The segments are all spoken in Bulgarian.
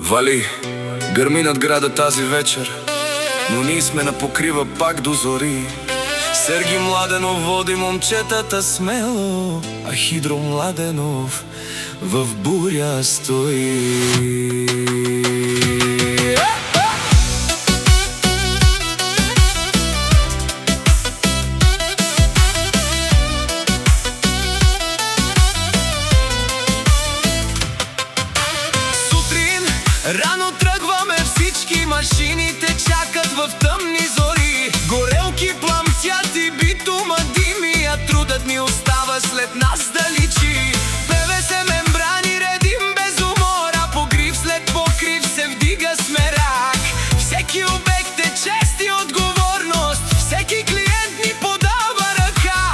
Вали, гърми над града тази вечер, но ние сме на покрива пак до зори. Сергий Младенов води момчетата смело, а Хидро Младенов в буря стои. Рано тръгваме, всички машините чакат в тъмни зори. Горелки пламтят и битума дими, а трудът ни остава след нас да личи. ПВС мембрани редим без умора, покрив след покрив се вдига смерак. Всеки обект е чест и отговорност, всеки клиент ни подава ръка.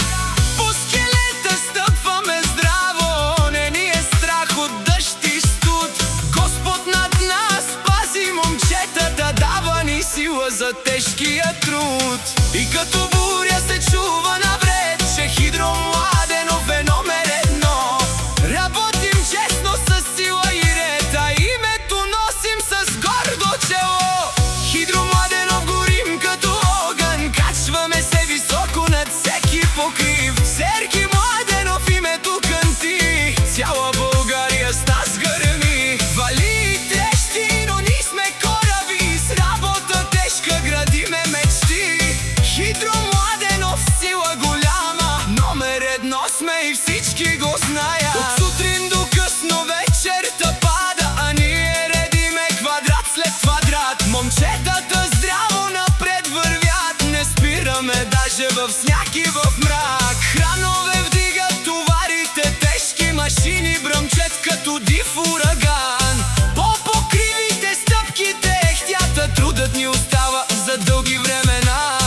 По скелета стъпваме здраво, не ни е страх от дъжд и студ. Господ над нас пази момчетата, дава ни сила за тежкия труд. И като буря се чува навред, че Хидро Младенов е номер едно. Работим честно с сила и ред, а името носим с гордо чело. Хидро Младенов горим като огън, качваме се високо над всеки покрив. Сергий Младенов името кънти, цяла България с нас гърми. Вали и трещи, но ние сме кораби, с работа тежка градиме мечти. Хидро Младенов сила голяма, номер едно сме и всички го знаят. От сутрин до късно вечерта пада, а ние редиме квадрат след квадрат. Момчетата здраво напред вървят, не спираме даже в сняг и в мрак. Хранове вдигат товарите, тежки машини бръмчат като див ураган. По покривите стъпките ехтята, трудът ни остава за дълги времена.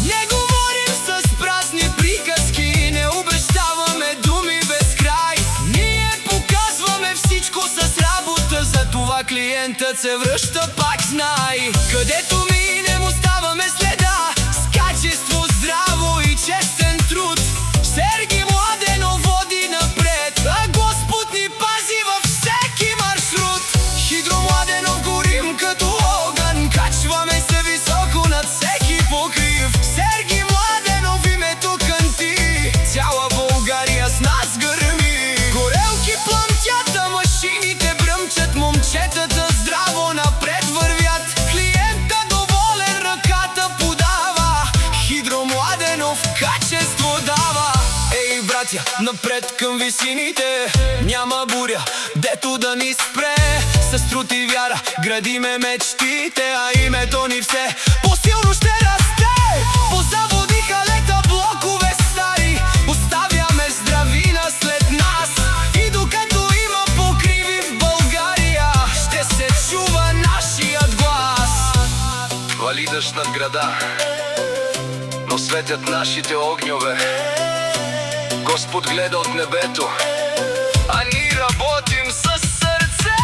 Не говорим с празни приказки, не обещаваме думи без край. Ние показваме всичко с работа, затова клиентът се връща пак, знай. Където минем оставаме следа, с качество, здраво и честен труд. Сергий Младенов води напред, а Господ ни пази във всеки маршрут. Хидро Младенов горим като огън, качваме се високо над всеки покрив. Сергий Младенов името кънти, цяла България с нас гърми. Горелки пламтят, а машините бръмчат, момчетата здраво напред вървят. Клиента доволен ръката подава, Хидро Младенов качество дава. Ей, братя, напред към висините, няма буря, дето да ни спре. С труд и вяра градиме мечтите, а името ни все по-силно ще расте. По заводи, халета, блокове стари, оставяме здравина след нас. И докато има покриви в България, ще се чува нашият глас. Вали дъжд над града, но светят нашите огньове. Господ гледа от небето, а ние работим със сърце.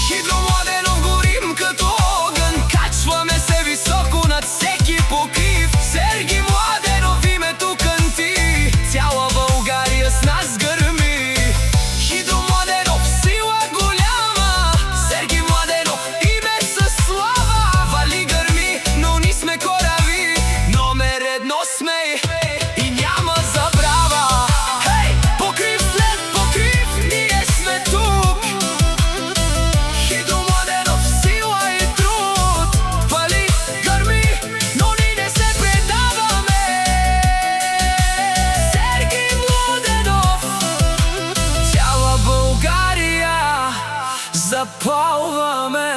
Хидро Младенов горим като огън, качваме се високо над всеки покрив. Сергий Младенов името кънти, цяла България с нас гърми. Хидро Младенов сила голяма, Сергий Младенов име със слава. Вали гърми, но ние сме кораби, номер едно сме и няма забрава. Хей, покрив след покрив, ние сме тук. Хидро Младенов сила и труд, вали гърми, но ние не се предаваме. Сергий Младенов, цяла България запалваме.